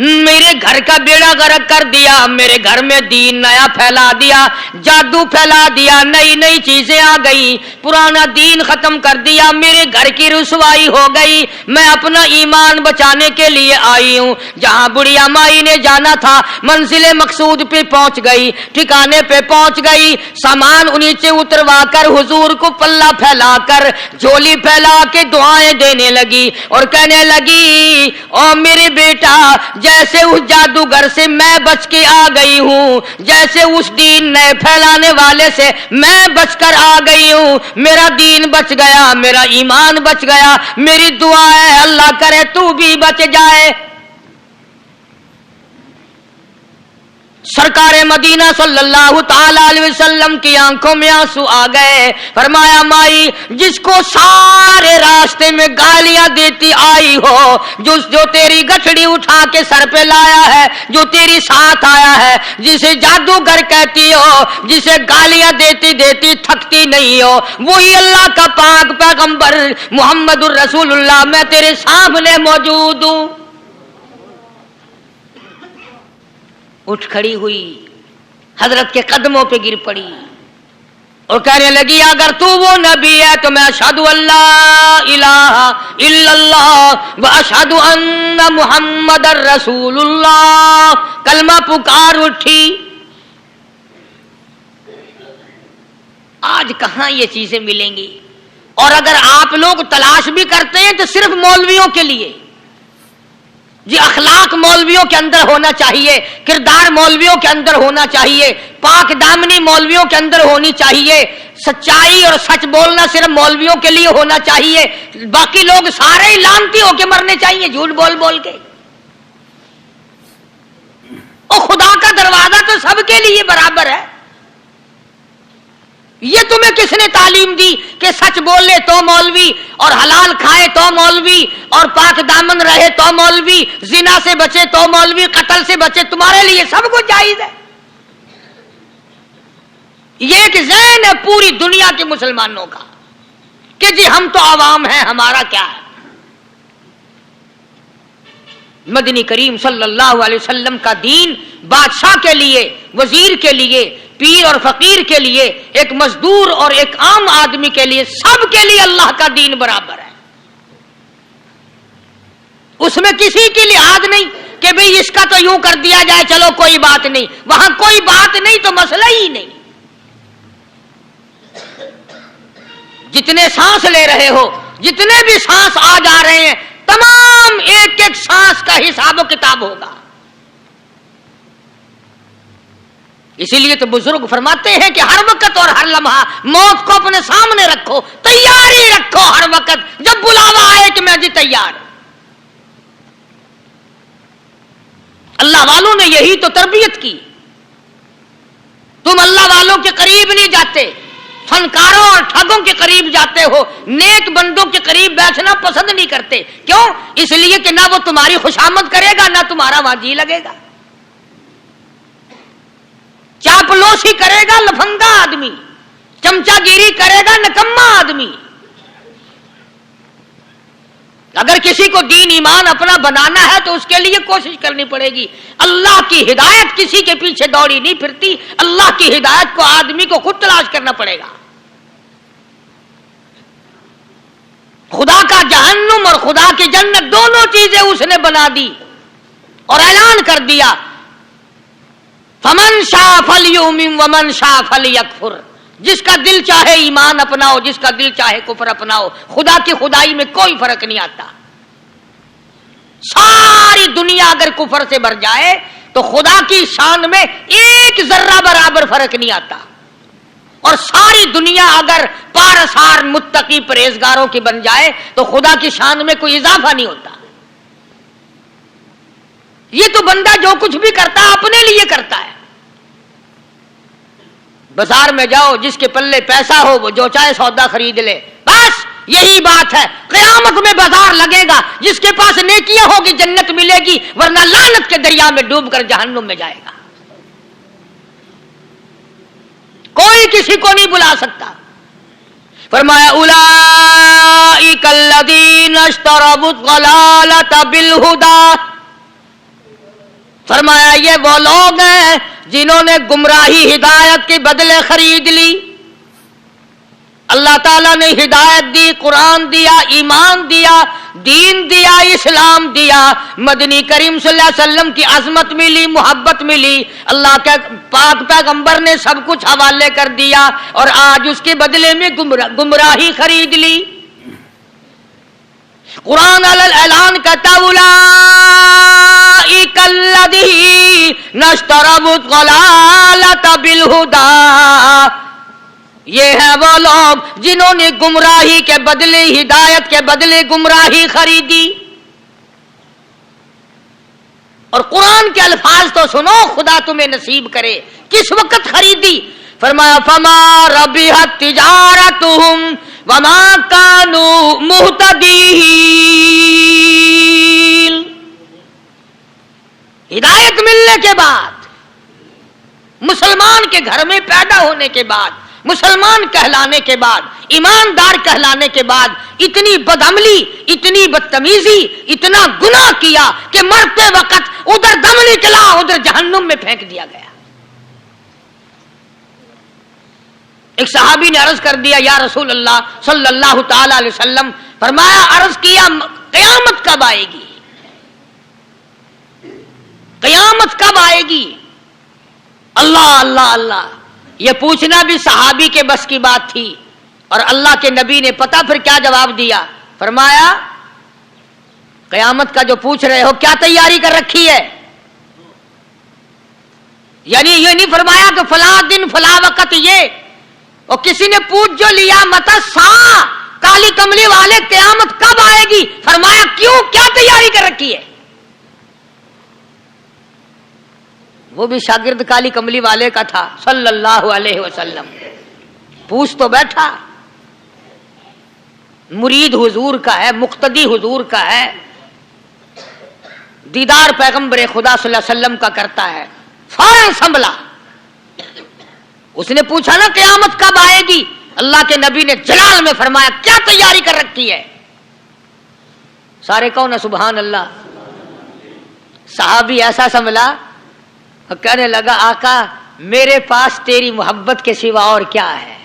میرے گھر کا بیڑا غرق کر دیا، میرے گھر میں دین نیا پھیلا دیا، جادو پھیلا دیا، نئی نئی چیزیں آ گئی، پرانا دین ختم کر دیا، میرے گھر کی رسوائی ہو گئی، میں اپنا ایمان بچانے کے لیے آئی ہوں۔ جہاں بڑھیا مائی نے جانا تھا منزل مقصود پہ پہنچ گئی، ٹھکانے پہ پہنچ گئی، سامان نیچے اتروا کر حضور کو پلہ پھیلا کر جھولی پھیلا کے دعائیں دینے لگی اور کہنے لگی او میرے بیٹا، جیسے اس جادوگر سے میں بچ کے آ گئی ہوں، جیسے اس دین نئے پھیلانے والے سے میں بچ کر آ گئی ہوں، میرا دین بچ گیا، میرا ایمان بچ گیا، میری دعا ہے اللہ کرے تو بھی بچ جائے۔ سرکار مدینہ صلی اللہ تعالی علیہ وسلم کی آنکھوں میں آنسو آ گئے، فرمایا مائی جس کو سارے راستے میں گالیاں دیتی آئی ہو، جو تیری گٹھڑی اٹھا کے سر پہ لایا ہے، جو تیری ساتھ آیا ہے، جسے جادوگر کہتی ہو، جسے گالیاں دیتی دیتی تھکتی نہیں ہو، وہی اللہ کا پاک پیغمبر محمد الرسول اللہ، میں تیرے سامنے موجود ہوں۔ اٹھ کھڑی ہوئی، حضرت کے قدموں پہ گر پڑی اور کہنے لگی اگر تو وہ نبی ہے تو میں اشہد ان لا الہ الا اللہ و اشہد ان محمد رسول اللہ، کلمہ پکار اٹھی۔ آج کہاں یہ چیزیں ملیں گی؟ اور اگر آپ لوگ تلاش بھی کرتے ہیں تو صرف مولویوں کے لیے، جی اخلاق مولویوں کے اندر ہونا چاہیے، کردار مولویوں کے اندر ہونا چاہیے، پاک دامنی مولویوں کے اندر ہونی چاہیے، سچائی اور سچ بولنا صرف مولویوں کے لیے ہونا چاہیے، باقی لوگ سارے ہی لانتی ہو کے مرنے چاہیے جھوٹ بول بول کے۔ اور خدا کا دروازہ تو سب کے لیے برابر ہے۔ یہ تمہیں کس نے تعلیم دی کہ سچ بولے تو مولوی، اور حلال کھائے تو مولوی، اور پاک دامن رہے تو مولوی، زنا سے بچے تو مولوی، قتل سے بچے، تمہارے لیے سب کچھ جائز ہے۔ یہ ایک ذہن ہے پوری دنیا کے مسلمانوں کا کہ جی ہم تو عوام ہیں، ہمارا کیا ہے۔ مدنی کریم صلی اللہ علیہ وسلم کا دین بادشاہ کے لیے، وزیر کے لیے، پیر اور فقیر کے لیے، ایک مزدور اور ایک عام آدمی کے لیے، سب کے لیے اللہ کا دین برابر ہے۔ اس میں کسی کی لحاظ نہیں کہ بھئی اس کا تو یوں کر دیا جائے چلو کوئی بات نہیں، وہاں کوئی بات نہیں تو مسئلہ ہی نہیں۔ جتنے سانس لے رہے ہو، جتنے بھی سانس آ جا رہے ہیں، تمام ایک ایک سانس کا حساب و کتاب ہوگا۔ اسی لیے تو بزرگ فرماتے ہیں کہ ہر وقت اور ہر لمحہ موت کو اپنے سامنے رکھو، تیاری رکھو ہر وقت، جب بلاوا آئے کہ میں جی تیار۔ اللہ والوں نے یہی تو تربیت کی۔ تم اللہ والوں کے قریب نہیں جاتے، فنکاروں اور ٹھگوں کے قریب جاتے ہو، نیک بندوں کے قریب بیٹھنا پسند نہیں کرتے۔ کیوں؟ اس لیے کہ نہ وہ تمہاری خوشامد کرے گا، نہ تمہارا وہاں جی لگے گا۔ چاپلوسی کرے گا لفنگا آدمی، چمچا گیری کرے گا نکما آدمی۔ اگر کسی کو دین ایمان اپنا بنانا ہے تو اس کے لیے کوشش کرنی پڑے گی۔ اللہ کی ہدایت کسی کے پیچھے دوڑی نہیں پھرتی، اللہ کی ہدایت کو آدمی کو خود تلاش کرنا پڑے گا۔ خدا کا جہنم اور خدا کی جنت دونوں چیزیں اس نے بنا دی اور اعلان کر دیا، فمن شاء فلیؤمن ومن شاء فلیکفر، جس کا دل چاہے ایمان اپناؤ، جس کا دل چاہے کفر اپناؤ، خدا کی خدائی میں کوئی فرق نہیں آتا۔ ساری دنیا اگر کفر سے بھر جائے تو خدا کی شان میں ایک ذرہ برابر فرق نہیں آتا، اور ساری دنیا اگر پارسار متقی پرہیزگاروں کی بن جائے تو خدا کی شان میں کوئی اضافہ نہیں ہوتا۔ یہ تو بندہ جو کچھ بھی کرتا ہے اپنے لیے کرتا ہے۔ بازار میں جاؤ، جس کے پلے پیسہ ہو وہ جو چاہے سودا خرید لے، بس یہی بات ہے۔ قیامت میں بازار لگے گا، جس کے پاس نیکیاں ہوگی جنت ملے گی، ورنہ لعنت کے دریا میں ڈوب کر جہنم میں جائے گا۔ کوئی کسی کو نہیں بلا سکتا۔ فرمایا اولئک الذین اشتروا الضلالۃ بالہدی، فرمایا یہ وہ لوگ ہیں جنہوں نے گمراہی ہدایت کے بدلے خرید لی. اللہ تعالیٰ نے ہدایت دی، قرآن دیا، ایمان دیا، دین دیا، اسلام دیا، مدنی کریم صلی اللہ علیہ وسلم کی عظمت ملی، محبت ملی، اللہ کے پاک پیغمبر نے سب کچھ حوالے کر دیا، اور آج اس کے بدلے میں گمراہی خرید لی. قرآن اعلان کرتا اولئک الذین اشتروا الضلالۃ بالہدی، یہ ہے وہ لوگ جنہوں نے گمراہی کے بدلے ہدایت کے بدلے گمراہی خریدی. اور قرآن کے الفاظ تو سنو، خدا تمہیں نصیب کرے. کس وقت خریدی؟ فرمایا فما ربحت تجارتہم وما کانوا مہتدین. ہدایت ملنے کے بعد، مسلمان کے گھر میں پیدا ہونے کے بعد، مسلمان کہلانے کے بعد، ایماندار کہلانے کے بعد، اتنی بدعملی، اتنی بدتمیزی، اتنا گناہ کیا کہ مرتے وقت ادھر دم نکلا، ادھر جہنم میں پھینک دیا گیا. ایک صحابی نے عرض کر دیا یا رسول اللہ صلی اللہ تعالی علیہ وسلم، فرمایا عرض کیا قیامت کب آئے گی؟ قیامت کب آئے گی؟ اللہ اللہ اللہ، یہ پوچھنا بھی صحابی کے بس کی بات تھی. اور اللہ کے نبی نے پتہ پھر کیا جواب دیا؟ فرمایا قیامت کا جو پوچھ رہے ہو کیا تیاری کر رکھی ہے؟ یعنی یہ نہیں فرمایا کہ فلاں دن فلاں وقت یہ، اور کسی نے پوچھ جو لیا متا سا کالی کملی والے قیامت کب آئے گی؟ فرمایا کیوں، کیا تیاری کر رکھی ہے؟ وہ بھی شاگرد کالی کملی والے کا تھا صلی اللہ علیہ وسلم. پوچھ تو بیٹھا، مرید حضور کا ہے، مقتدی حضور کا ہے، دیدار پیغمبر خدا صلی اللہ علیہ وسلم کا کرتا ہے. فوراً سنبھلا، اس نے پوچھا نا قیامت کب آئے گی؟ اللہ کے نبی نے جلال میں فرمایا کیا تیاری کر رکھی ہے؟ سارے کون ہے سبحان اللہ. صحابی ایسا سنبھلا، کہنے لگا آقا میرے پاس تیری محبت کے سوا اور کیا ہے؟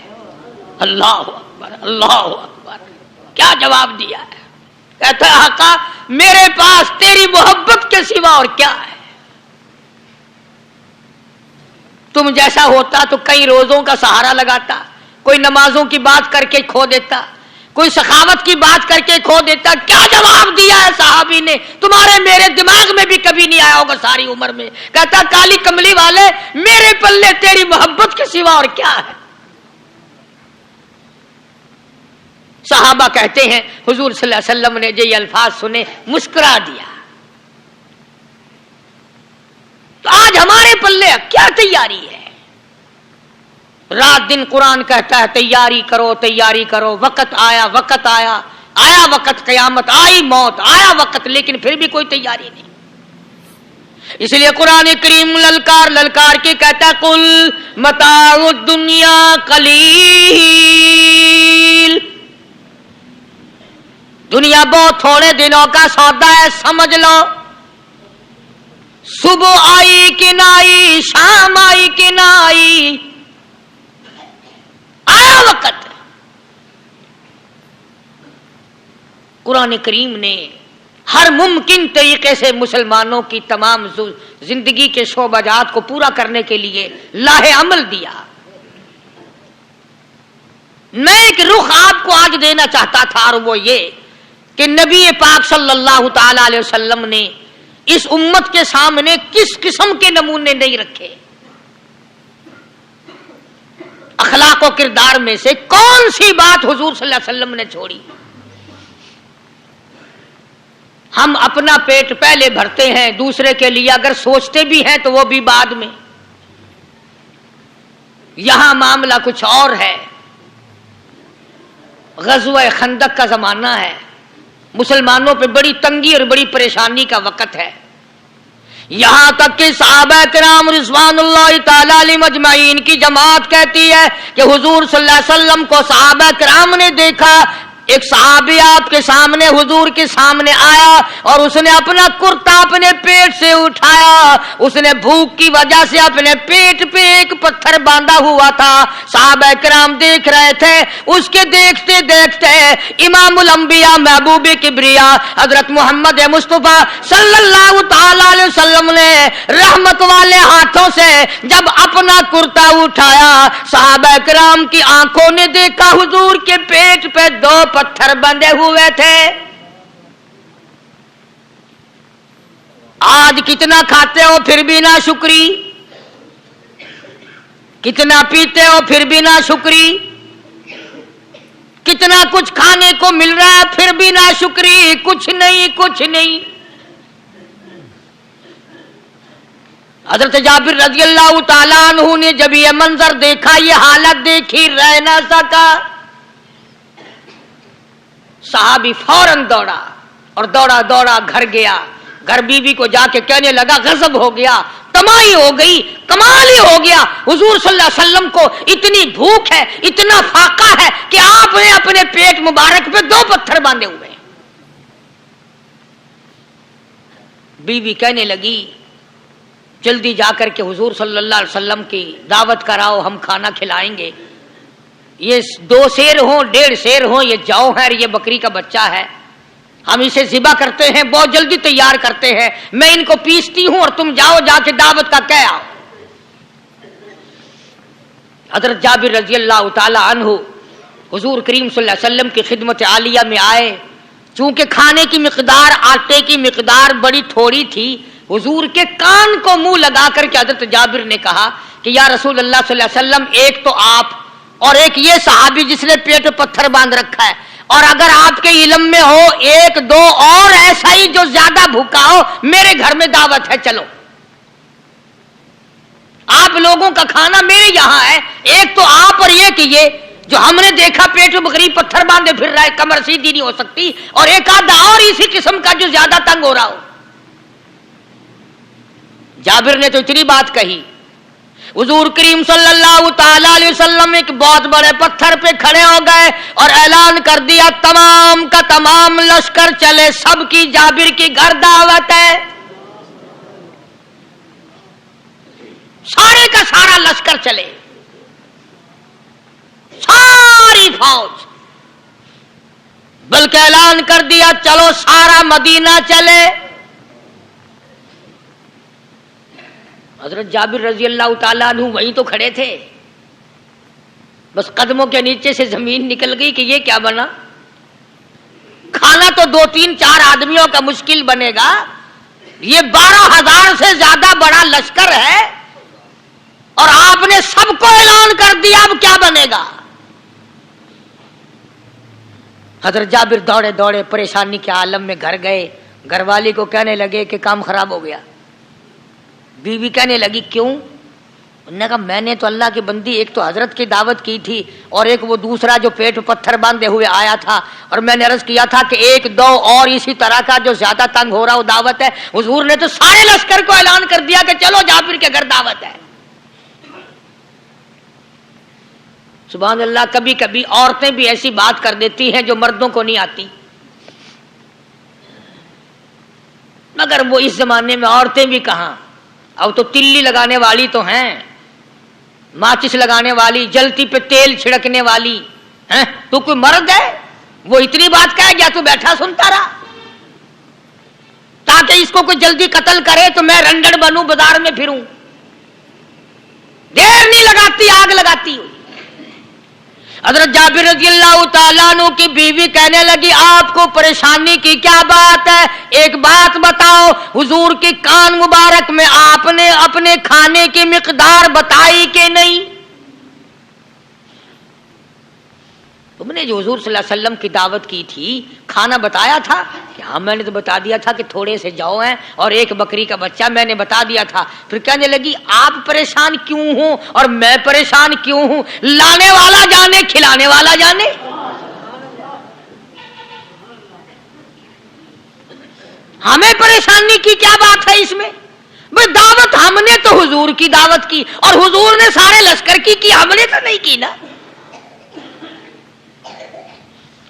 اللہ اکبر اللہ اکبر، کیا جواب دیا ہے؟ کہتا ہے آقا میرے پاس تیری محبت کے سوا اور کیا ہے؟ تم جیسا ہوتا تو کئی روزوں کا سہارا لگاتا، کوئی نمازوں کی بات کر کے کھو دیتا، کوئی سخاوت کی بات کر کے کھو دیتا. کیا جواب دیا ہے صحابی نے؟ تمہارے میرے دماغ میں بھی کبھی نہیں آیا ہوگا ساری عمر میں. کہتا کالی کملی والے میرے پلے تیری محبت کے سوا اور کیا ہے؟ صحابہ کہتے ہیں حضور صلی اللہ علیہ وسلم نے جو یہ الفاظ سنے مسکرا دیا. تو آج ہمارے پلے کیا تیاری ہے؟ رات دن قرآن کہتا ہے تیاری کرو تیاری کرو، وقت آیا وقت آیا، آیا وقت قیامت، آئی موت، آیا وقت، لیکن پھر بھی کوئی تیاری نہیں. اس لیے قرآن کریم للکار للکار کے کہتا ہے قل متاع الدنیا قلیل، دنیا بہت تھوڑے دنوں کا سودا ہے، سمجھ لو. صبح آئی کہ نہ آئی، شام آئی کہ نہ آئی، آیا وقت. قرآن کریم نے ہر ممکن طریقے سے مسلمانوں کی تمام زندگی کے شعبہ جات کو پورا کرنے کے لیے لاہ عمل دیا. میں ایک رخ آپ کو آج دینا چاہتا تھا، اور وہ یہ کہ نبی پاک صلی اللہ تعالی علیہ وسلم نے اس امت کے سامنے کس قسم کے نمونے نہیں رکھے. اخلاق و کردار میں سے کون سی بات حضور صلی اللہ علیہ وسلم نے چھوڑی؟ ہم اپنا پیٹ پہلے بھرتے ہیں، دوسرے کے لیے اگر سوچتے بھی ہیں تو وہ بھی بعد میں. یہاں معاملہ کچھ اور ہے. غزوہ خندق کا زمانہ ہے، مسلمانوں پہ بڑی تنگی اور بڑی پریشانی کا وقت ہے. یہاں تک کہ صحابہ کرام رضوان اللہ تعالی علیہم اجمعین کی جماعت کہتی ہے کہ حضور صلی اللہ علیہ وسلم کو صحابہ کرام نے دیکھا ایک صحابی آپ کے سامنے حضور کے سامنے آیا اور اس نے اپنا کرتا اپنے پیٹ سے اٹھایا. اس نے بھوک کی وجہ سے اپنے پیٹ پہ ایک پتھر باندھا ہوا تھا. صحابہ کرام دیکھ رہے تھے. اس کے دیکھتے دیکھتے امام الانبیاء محبوب کبریا حضرت محمد مصطفیٰ صلی اللہ تعالی علیہ وسلم نے رحمت والے ہاتھوں سے جب اپنا کرتا اٹھایا, صحابہ کرام کی آنکھوں نے دیکھا حضور کے پیٹ پہ 2 پتھر بندھے ہوئے تھے. آج کتنا کھاتے ہو پھر بھی نہ شکری, کتنا پیتے ہو پھر بھی نہ شکری, کتنا کچھ کھانے کو مل رہا ہے پھر بھی نہ شکری, کچھ نہیں کچھ نہیں. حضرت جابر رضی اللہ تعالیٰ عنہ نے جب یہ منظر دیکھا, یہ حالت دیکھی, رہ نہ سکا. صحابی فوراً دوڑا اور دوڑا دوڑا گھر گیا. گھر بیوی کو جا کے کہنے لگا غضب ہو گیا, تمائی ہو گئی, کمال ہی ہو گیا. حضور صلی اللہ علیہ وسلم کو اتنی بھوک ہے, اتنا فاقہ ہے کہ آپ نے اپنے پیٹ مبارک پہ 2 پتھر باندھے ہوئے ہیں. بیوی کہنے لگی جلدی جا کر کے حضور صلی اللہ علیہ وسلم کی دعوت کراؤ, ہم کھانا کھلائیں گے. یہ 2 شیر ہوں 1.5 شیر ہوں, یہ جو ہے یہ بکری کا بچہ ہے, ہم اسے ذبح کرتے ہیں, بہت جلدی تیار کرتے ہیں, میں ان کو پیستی ہوں اور تم جاؤ جا کے دعوت کا کہہ آؤ. حضرت جابر رضی اللہ تعالی عنہ حضور کریم صلی اللہ علیہ وسلم کی خدمت عالیہ میں آئے. چونکہ کھانے کی مقدار, آٹے کی مقدار بڑی تھوڑی تھی, حضور کے کان کو منہ لگا کر کے حضرت جابر نے کہا کہ یا رسول اللہ صلی اللہ علیہ وسلم, ایک تو آپ اور ایک یہ صحابی جس نے پیٹ پتھر باندھ رکھا ہے, اور اگر آپ کے علم میں ہو 1-2 اور ایسا ہی جو زیادہ بھوکا ہو, میرے گھر میں دعوت ہے, چلو. آپ لوگوں کا کھانا میرے یہاں ہے, ایک تو آپ اور یہ کہ یہ جو ہم نے دیکھا پیٹ میں بکری پتھر باندھے پھر رہا ہے, کمر سیدھی نہیں ہو سکتی, اور ایک آدھا اور اسی قسم کا جو زیادہ تنگ ہو رہا ہو. جابر نے تو اتنی بات کہی, حضور کریم صلی اللہ تعالی علیہ وسلم ایک بہت بڑے پتھر پہ کھڑے ہو گئے اور اعلان کر دیا تمام کا تمام لشکر چلے, سب کی جابر کی گھر دعوت ہے. سارے کا سارا لشکر چلے, ساری فوج, بلکہ اعلان کر دیا چلو سارا مدینہ چلے. حضرت جابر رضی اللہ تعالیٰ عنہ وہیں تو کھڑے تھے, بس قدموں کے نیچے سے زمین نکل گئی کہ یہ کیا بنا. کھانا تو 2-3-4 آدمیوں کا مشکل بنے گا, یہ 12,000 سے زیادہ بڑا لشکر ہے اور آپ نے سب کو اعلان کر دیا, اب کیا بنے گا. حضرت جابر دوڑے دوڑے پریشانی کے عالم میں گھر گئے. گھر والی کو کہنے لگے کہ کام خراب ہو گیا. بیوی کہنے لگی کیوں؟ انہوں نے کہا میں نے تو اللہ کی بندی ایک تو حضرت کی دعوت کی تھی اور ایک وہ دوسرا جو پیٹ پتھر باندھے ہوئے آیا تھا, اور میں نے عرض کیا تھا کہ 1-2 اور اسی طرح کا جو زیادہ تنگ ہو رہا وہ دعوت ہے. حضور نے تو سارے لشکر کو اعلان کر دیا کہ چلو جابر کے گھر دعوت ہے. سبحان اللہ. کبھی کبھی عورتیں بھی ایسی بات کر دیتی ہیں جو مردوں کو نہیں آتی, مگر وہ اس زمانے میں عورتیں بھی کہاں, اب تو تلی لگانے والی تو ہیں, ماچس لگانے والی, جلتی پہ تیل چھڑکنے والی ہیں. تو کوئی مرد ہے وہ اتنی بات کہے گیا تو بیٹھا سنتا رہا تاکہ اس کو کوئی جلدی قتل کرے تو میں رنڈڑ بنوں, بازار میں پھروں. دیر نہیں لگاتی, آگ لگاتی ہوئی. حضرت جابر رضی اللہ تعالیٰ عنہ کی بیوی کہنے لگی آپ کو پریشانی کی کیا بات ہے, ایک بات بتاؤ. حضور کے کان مبارک میں آپ نے اپنے کھانے کی مقدار بتائی کہ نہیں؟ تم نے جو حضور صلی اللہ علیہ وسلم کی دعوت کی تھی کھانا بتایا تھا کہ ہاں میں نے تو بتا دیا تھا کہ تھوڑے سے جو ہیں اور ایک بکری کا بچہ, میں نے بتا دیا تھا. پھر کہنے لگی آپ پریشان کیوں ہوں اور میں پریشان کیوں ہوں؟ لانے والا جانے کھلانے والا جانے. ہمیں پریشانی کی کیا بات ہے اس میں؟ بھئی دعوت ہم نے تو حضور کی دعوت کی اور حضور نے سارے لشکر کی ہم نے تو نہیں کی نا.